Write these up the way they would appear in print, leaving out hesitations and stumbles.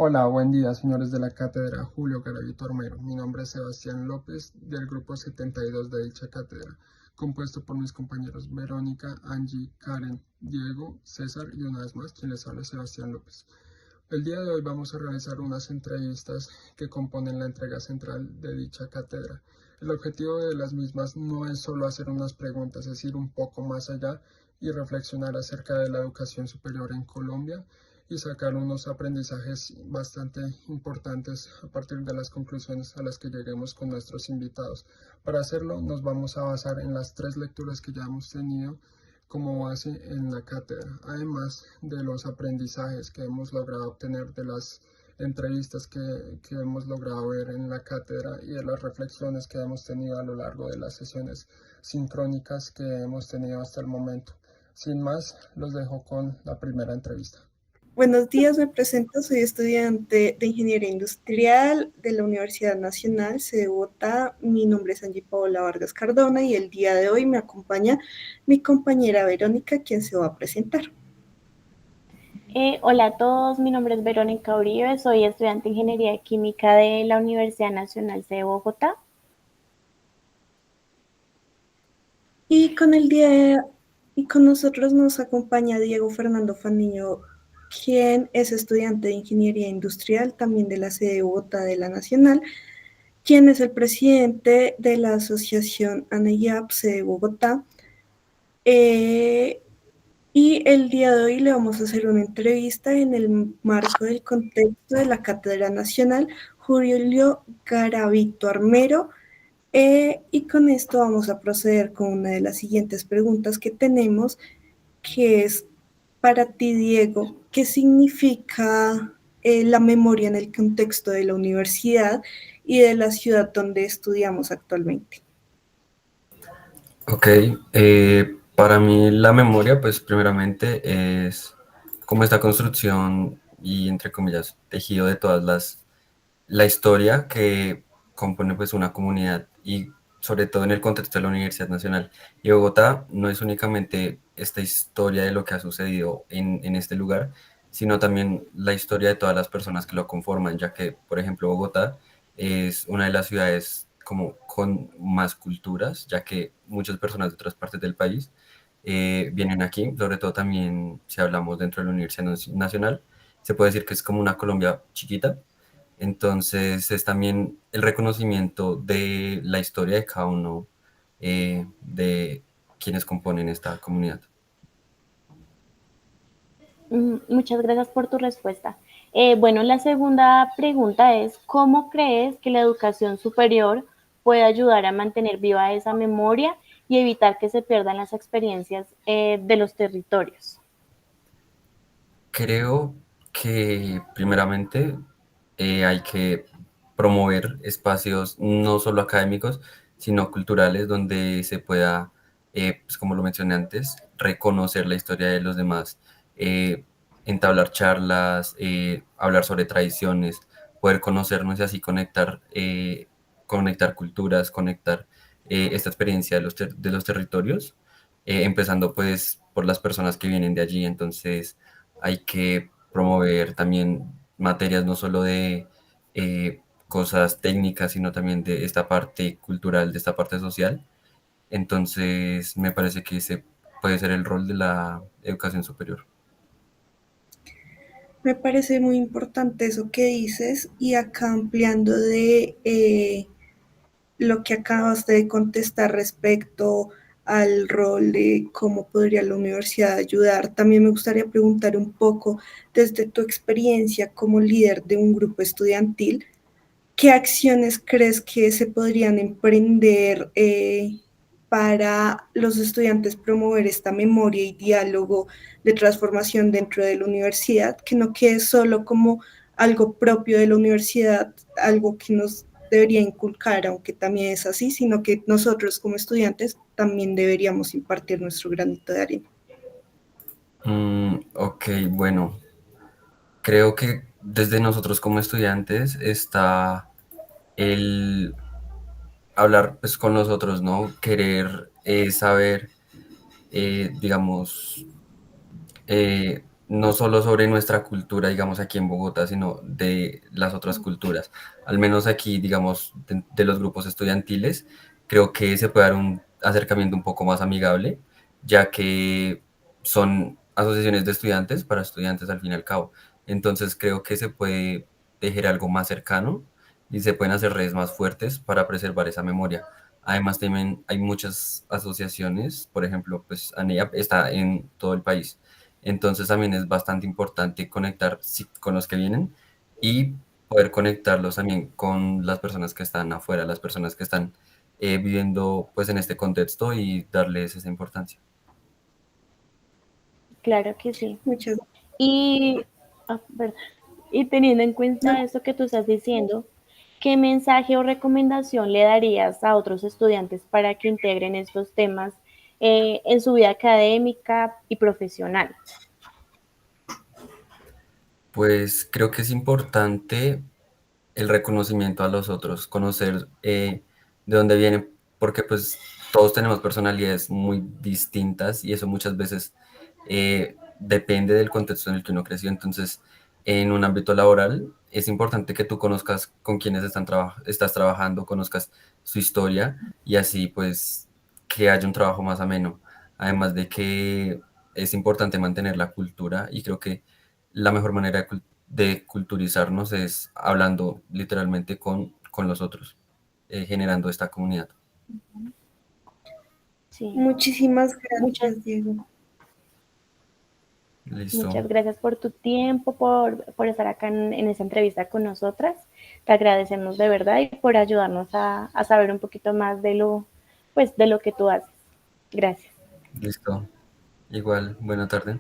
Hola, buen día, señores de la cátedra Julio Garavito Armero. Mi nombre es Sebastián López, del grupo 72 de dicha cátedra, compuesto por mis compañeros Verónica, Angie, Karen, Diego, César y una vez más quien les habla Sebastián López. El día de hoy vamos a realizar unas entrevistas que componen la entrega central de dicha cátedra. El objetivo de las mismas no es solo hacer unas preguntas, es ir un poco más allá y reflexionar acerca de la educación superior en Colombia y sacar unos aprendizajes bastante importantes a partir de las conclusiones a las que lleguemos con nuestros invitados. Para hacerlo nos vamos a basar en las tres lecturas que ya hemos tenido como base en la cátedra, además de los aprendizajes que hemos logrado obtener de las entrevistas que hemos logrado ver en la cátedra y de las reflexiones que hemos tenido a lo largo de las sesiones sincrónicas que hemos tenido hasta el momento. Sin más, los dejo con la primera entrevista. Buenos días, me presento, soy estudiante de Ingeniería Industrial de la Universidad Nacional, sede de Bogotá. Mi nombre es Angie Paola Vargas Cardona y el día de hoy me acompaña mi compañera Verónica, quien se va a presentar. Hola a todos, mi nombre es Verónica Uribe, soy estudiante de Ingeniería Química de la Universidad Nacional de Bogotá. Y con nosotros nos acompaña Diego Fernando Faniño, quien es estudiante de Ingeniería Industrial, también de la sede de Bogotá de la Nacional, quien es el presidente de la Asociación ANEYAP, sede de Bogotá. Y el día de hoy le vamos a hacer una entrevista en el marco del contexto de la Cátedra Nacional Julio Garavito Armero. Y con esto vamos a proceder con una de las siguientes preguntas que tenemos, que es para ti, Diego, ¿qué significa la memoria en el contexto de la universidad y de la ciudad donde estudiamos actualmente? Ok, para mí la memoria, pues primeramente es como esta construcción y entre comillas tejido de la historia que compone pues una comunidad y sobre todo en el contexto de la Universidad Nacional y Bogotá no es únicamente esta historia de lo que ha sucedido en este lugar, sino también la historia de todas las personas que lo conforman, ya que por ejemplo Bogotá es una de las ciudades como con más culturas, ya que muchas personas de otras partes del país vienen aquí, sobre todo también si hablamos dentro de la Universidad Nacional, se puede decir que es como una Colombia chiquita, entonces es también el reconocimiento de la historia de cada uno de quienes componen esta comunidad. Muchas gracias por tu respuesta. Bueno, la segunda pregunta es, ¿cómo crees que la educación superior puede ayudar a mantener viva esa memoria y evitar que se pierdan las experiencias de los territorios? Creo que primeramente hay que promover espacios no solo académicos, sino culturales donde se pueda, pues como lo mencioné antes, reconocer la historia de los demás, eh, entablar charlas, hablar sobre tradiciones, poder conocernos y así conectar culturas, conectar esta experiencia de de los territorios, empezando pues por las personas que vienen de allí. Entonces hay que promover también materias no solo de cosas técnicas, sino también de esta parte cultural, de esta parte social. Entonces, me parece que ese puede ser el rol de la educación superior. Me parece muy importante eso que dices y acá ampliando de lo que acabas de contestar respecto al rol de cómo podría la universidad ayudar. También me gustaría preguntar un poco desde tu experiencia como líder de un grupo estudiantil, ¿qué acciones crees que se podrían emprender para los estudiantes promover esta memoria y diálogo de transformación dentro de la universidad, que no quede solo como algo propio de la universidad, algo que nos debería inculcar, aunque también es así, sino que nosotros como estudiantes también deberíamos impartir nuestro granito de arena? Ok, bueno, creo que desde nosotros como estudiantes está el hablar pues con los otros, ¿no? Querer saber, digamos, no solo sobre nuestra cultura, digamos, aquí en Bogotá, sino de las otras culturas. Al menos aquí, digamos, de los grupos estudiantiles, creo que se puede dar un acercamiento un poco más amigable, ya que son asociaciones de estudiantes para estudiantes al fin y al cabo. Entonces creo que se puede tejer algo más cercano y se pueden hacer redes más fuertes para preservar esa memoria. Además, también hay muchas asociaciones, por ejemplo, pues ANEAP está en todo el país. Entonces también es bastante importante conectar con los que vienen y poder conectarlos también con las personas que están afuera, las personas que están viviendo pues en este contexto y darles esa importancia. Claro que sí. Muchas Y, perdón. Y teniendo en cuenta gracias. esto que tú estás diciendo, ¿qué mensaje o recomendación le darías a otros estudiantes para que integren estos temas en su vida académica y profesional? Pues creo que es importante el reconocimiento a los otros, conocer de dónde vienen, porque pues todos tenemos personalidades muy distintas y eso muchas veces depende del contexto en el que uno creció. Entonces, en un ámbito laboral es importante que tú conozcas con quienes estás trabajando, conozcas su historia y así pues que haya un trabajo más ameno. Además de que es importante mantener la cultura y creo que la mejor manera de culturizarnos es hablando literalmente con los otros, generando esta comunidad. Sí, Muchísimas muchas, gracias, Diego. muchas Listo, gracias por tu tiempo, por estar acá en esta entrevista con nosotras. Te agradecemos de verdad y por ayudarnos a saber un poquito más de lo, pues, de lo que tú haces. Gracias. listo. Igual, buena tarde.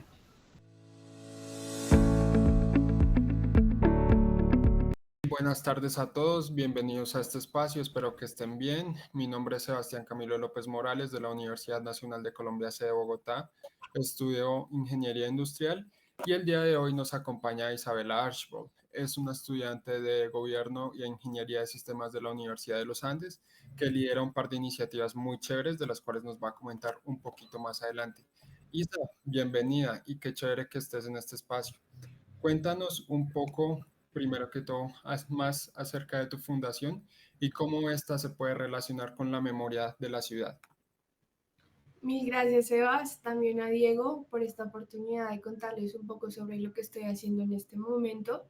Buenas tardes a todos, bienvenidos a este espacio, espero que estén bien. Mi nombre es Sebastián Camilo López Morales de la Universidad Nacional de Colombia, sede Bogotá. Estudio Ingeniería Industrial y el día de hoy nos acompaña Isabela Archbold. Es una estudiante de Gobierno y Ingeniería de Sistemas de la Universidad de los Andes que lidera un par de iniciativas muy chéveres de las cuales nos va a comentar un poquito más adelante. Isa, bienvenida y qué chévere que estés en este espacio. Cuéntanos un poco, primero que todo, más acerca de tu fundación y cómo ésta se puede relacionar con la memoria de la ciudad. Mil gracias, Sebas, también a Diego por esta oportunidad de contarles un poco sobre lo que estoy haciendo en este momento.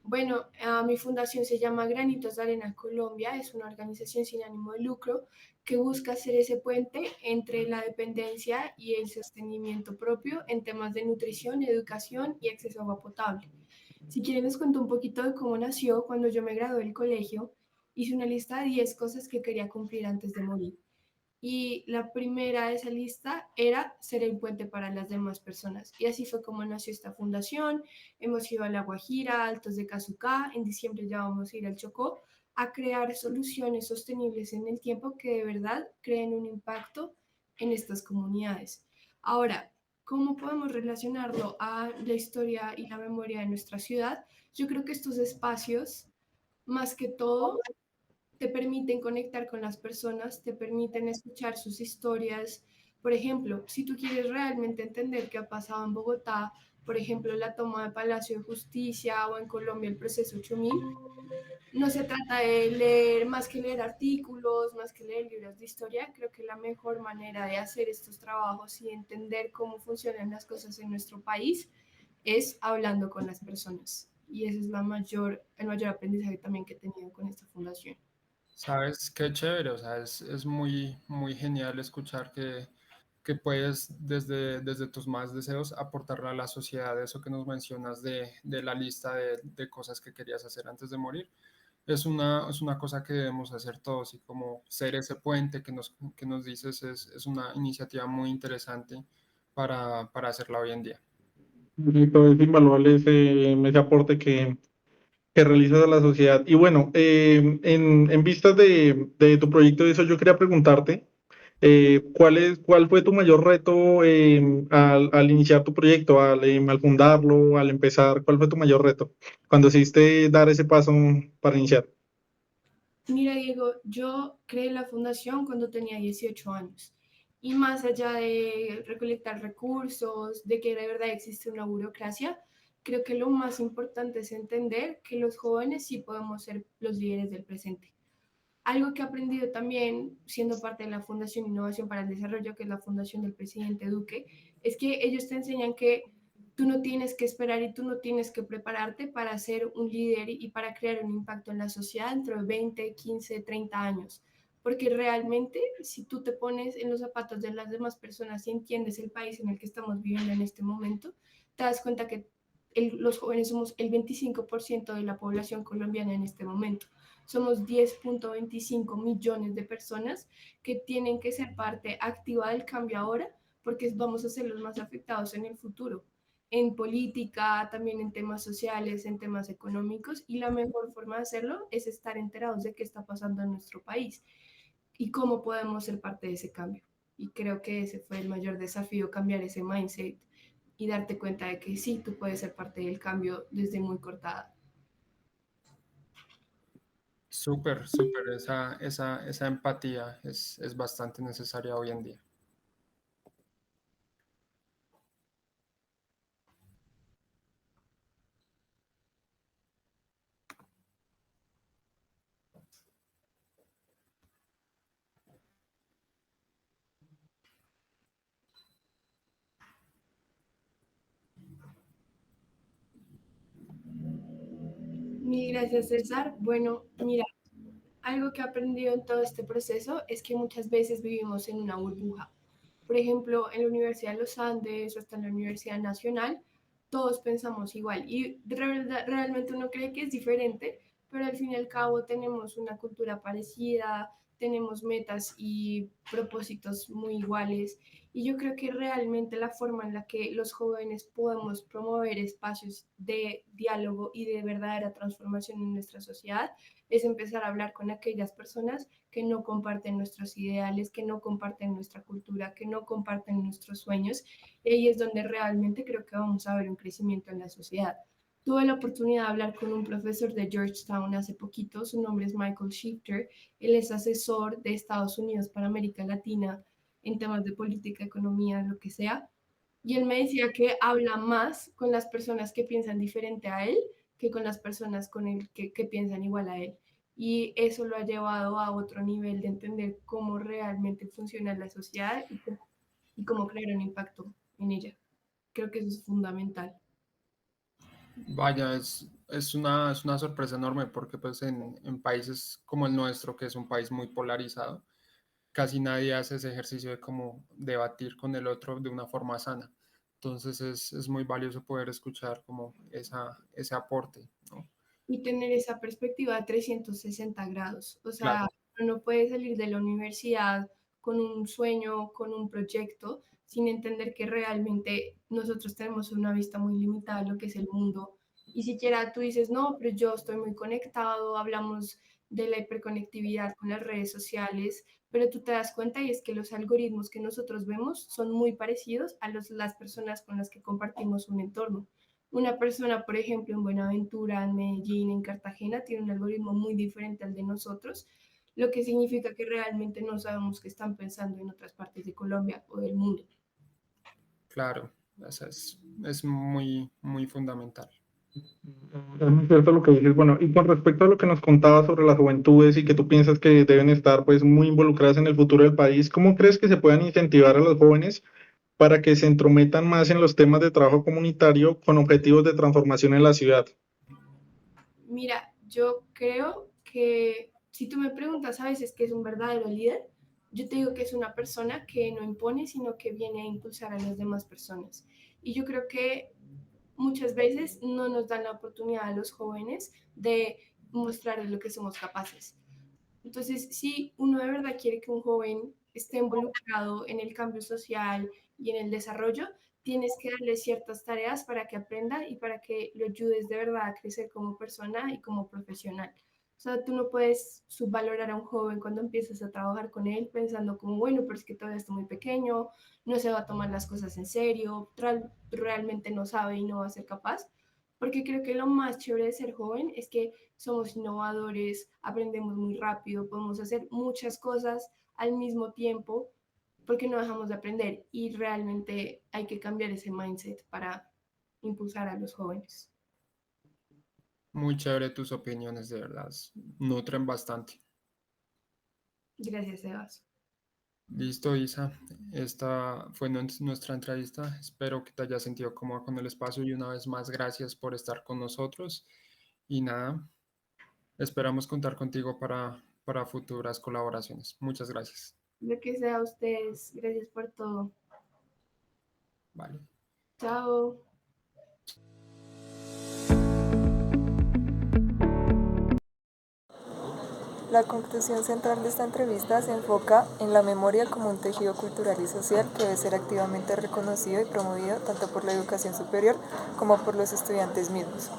Bueno, mi fundación se llama Granitos de Arena Colombia, es una organización sin ánimo de lucro que busca ser ese puente entre la dependencia y el sostenimiento propio en temas de nutrición, educación y acceso a agua potable. Si quieren les cuento un poquito de cómo nació. Cuando yo me gradué del colegio, hice una lista de 10 cosas que quería cumplir antes de morir y la primera de esa lista era ser el puente para las demás personas. Y así fue como nació esta fundación. Hemos ido a La Guajira, Altos de Cazucá, en diciembre ya vamos a ir al Chocó a crear soluciones sostenibles en el tiempo que de verdad creen un impacto en estas comunidades. Ahora, ¿cómo podemos relacionarlo a la historia y la memoria de nuestra ciudad? Yo creo que estos espacios, más que todo, te permiten conectar con las personas, te permiten escuchar sus historias. Por ejemplo, si tú quieres realmente entender qué ha pasado en Bogotá, por ejemplo, la toma de Palacio de Justicia o en Colombia el proceso 8000, no se trata de leer más que leer artículos, más que leer libros de historia. Creo que la mejor manera de hacer estos trabajos y entender cómo funcionan las cosas en nuestro país es hablando con las personas. Y ese es el mayor aprendizaje también que he tenido con esta fundación. ¿Sabes qué chévere? O sea, es muy, muy genial escuchar que puedes desde tus más deseos aportarle a la sociedad eso que nos mencionas de la lista de cosas que querías hacer antes de morir. Es una cosa que debemos hacer todos y como ser ese puente que nos dices es una iniciativa muy interesante para hacerla hoy en día. Todo es invaluable ese aporte que realizas a la sociedad. Y bueno, en vistas de tu proyecto de eso, yo quería preguntarte, ¿cuál fue tu mayor reto al iniciar tu proyecto, al fundarlo, al empezar? ¿Cuál fue tu mayor reto cuando decidiste dar ese paso para iniciar? Mira, Diego, yo creé la fundación cuando tenía 18 años Y más allá de recolectar recursos, de que de verdad existe una burocracia, creo que lo más importante es entender que los jóvenes sí podemos ser los líderes del presente. Algo que he aprendido también siendo parte de la Fundación Innovación para el Desarrollo, que es la fundación del presidente Duque, es que ellos te enseñan que tú no tienes que esperar y tú no tienes que prepararte para ser un líder y para crear un impacto en la sociedad dentro de 20, 15, 30 años. Porque realmente, si tú te pones en los zapatos de las demás personas y entiendes el país en el que estamos viviendo en este momento, te das cuenta que los jóvenes somos el 25% de la población colombiana en este momento. Somos 10.25 millones de personas que tienen que ser parte activa del cambio ahora porque vamos a ser los más afectados en el futuro, en política, también en temas sociales, en temas económicos, y la mejor forma de hacerlo es estar enterados de qué está pasando en nuestro país y cómo podemos ser parte de ese cambio. Y creo que ese fue el mayor desafío, cambiar ese mindset y darte cuenta de que sí, tú puedes ser parte del cambio desde muy cortada. Súper, súper, esa empatía es bastante necesaria hoy en día. Mil gracias, César. Bueno, mira, algo que he aprendido en todo este proceso es que muchas veces vivimos en una burbuja. Por ejemplo, en la Universidad de los Andes o hasta en la Universidad Nacional, todos pensamos igual y realmente uno cree que es diferente, pero al fin y al cabo tenemos una cultura parecida, tenemos metas y propósitos muy iguales. Y yo creo que realmente la forma en la que los jóvenes podemos promover espacios de diálogo y de verdadera transformación en nuestra sociedad es empezar a hablar con aquellas personas que no comparten nuestros ideales, que no comparten nuestra cultura, que no comparten nuestros sueños. Y ahí es donde realmente creo que vamos a ver un crecimiento en la sociedad. Tuve la oportunidad de hablar con un profesor de Georgetown hace poquito, su nombre es Michael Shifter, él es asesor de Estados Unidos para América Latina en temas de política, economía, lo que sea, y él me decía que habla más con las personas que piensan diferente a él que con las personas con el que piensan igual a él. Y eso lo ha llevado a otro nivel de entender cómo realmente funciona la sociedad y cómo crear un impacto en ella. Creo que eso es fundamental. Vaya, es una sorpresa enorme porque pues en países como el nuestro, que es un país muy polarizado, casi nadie hace ese ejercicio de como debatir con el otro de una forma sana. Entonces es muy valioso poder escuchar como ese aporte, ¿no? Y tener esa perspectiva de 360 grados. O sea, Claro, uno no puede salir de la universidad con un sueño, con un proyecto, sin entender que realmente nosotros tenemos una vista muy limitada de lo que es el mundo. Y siquiera tú dices, no, pero yo estoy muy conectado, hablamos de la hiperconectividad con las redes sociales, pero tú te das cuenta y es que los algoritmos que nosotros vemos son muy parecidos a las personas con las que compartimos un entorno. Una persona, por ejemplo, en Buenaventura, en Medellín, en Cartagena, tiene un algoritmo muy diferente al de nosotros, lo que significa que realmente no sabemos qué están pensando en otras partes de Colombia o del mundo. claro, eso es muy, muy fundamental. Es muy cierto lo que dices. Bueno, y con respecto a lo que nos contabas sobre las juventudes y que tú piensas que deben estar pues muy involucradas en el futuro del país, ¿cómo crees que se puedan incentivar a los jóvenes para que se entrometan más en los temas de trabajo comunitario con objetivos de transformación en la ciudad? Mira, yo creo que si tú me preguntas a veces qué es un verdadero líder, yo te digo que es una persona que no impone, sino que viene a impulsar a las demás personas. Y yo creo que muchas veces no nos dan la oportunidad a los jóvenes de mostrar de lo que somos capaces. Entonces, si uno de verdad quiere que un joven esté involucrado en el cambio social y en el desarrollo, tienes que darle ciertas tareas para que aprenda y para que lo ayudes de verdad a crecer como persona y como profesional. O sea, tú no puedes subvalorar a un joven cuando empiezas a trabajar con él pensando como, bueno, pero es que todavía está muy pequeño, no se va a tomar las cosas en serio, realmente no sabe y no va a ser capaz. Porque creo que lo más chévere de ser joven es que somos innovadores, aprendemos muy rápido, podemos hacer muchas cosas al mismo tiempo, porque no dejamos de aprender y realmente hay que cambiar ese mindset para impulsar a los jóvenes. Muy chévere tus opiniones, de verdad. Nutren bastante. Gracias, Sebas. Listo, Isa. Esta fue nuestra entrevista. Espero que te hayas sentido cómoda con el espacio y una vez más, gracias por estar con nosotros. Y nada, esperamos contar contigo para futuras colaboraciones. Muchas gracias. Lo que sea a ustedes. Gracias por todo. Vale. Chao. La conclusión central de esta entrevista se enfoca en la memoria como un tejido cultural y social que debe ser activamente reconocido y promovido tanto por la educación superior como por los estudiantes mismos.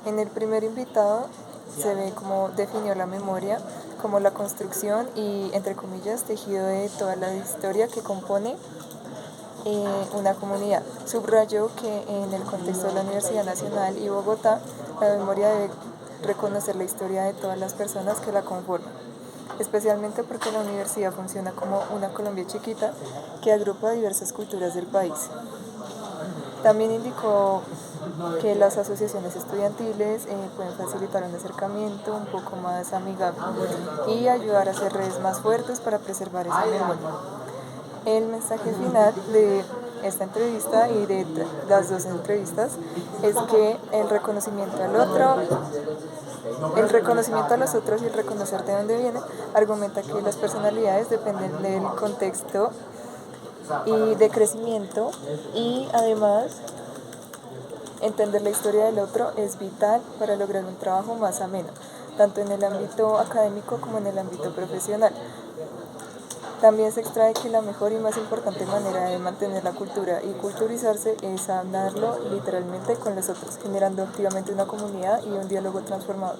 En el primer invitado se ve cómo definió la memoria como la construcción y, entre comillas, tejido de toda la historia que compone una comunidad. Subrayó que en el contexto de la Universidad Nacional y Bogotá, la memoria debe reconocer la historia de todas las personas que la conforman, especialmente porque la universidad funciona como una Colombia chiquita que agrupa diversas culturas del país. También indicó que las asociaciones estudiantiles pueden facilitar un acercamiento un poco más amigable y ayudar a hacer redes más fuertes para preservar esa memoria. El mensaje final de esta entrevista y de las dos entrevistas es que el reconocimiento al otro, el reconocimiento a los otros y el reconocer de dónde vienen, argumenta que las personalidades dependen del contexto y de crecimiento y además entender la historia del otro es vital para lograr un trabajo más ameno, tanto en el ámbito académico como en el ámbito profesional. También se extrae que la mejor y más importante manera de mantener la cultura y culturizarse es hablarlo literalmente con los otros, generando activamente una comunidad y un diálogo transformador.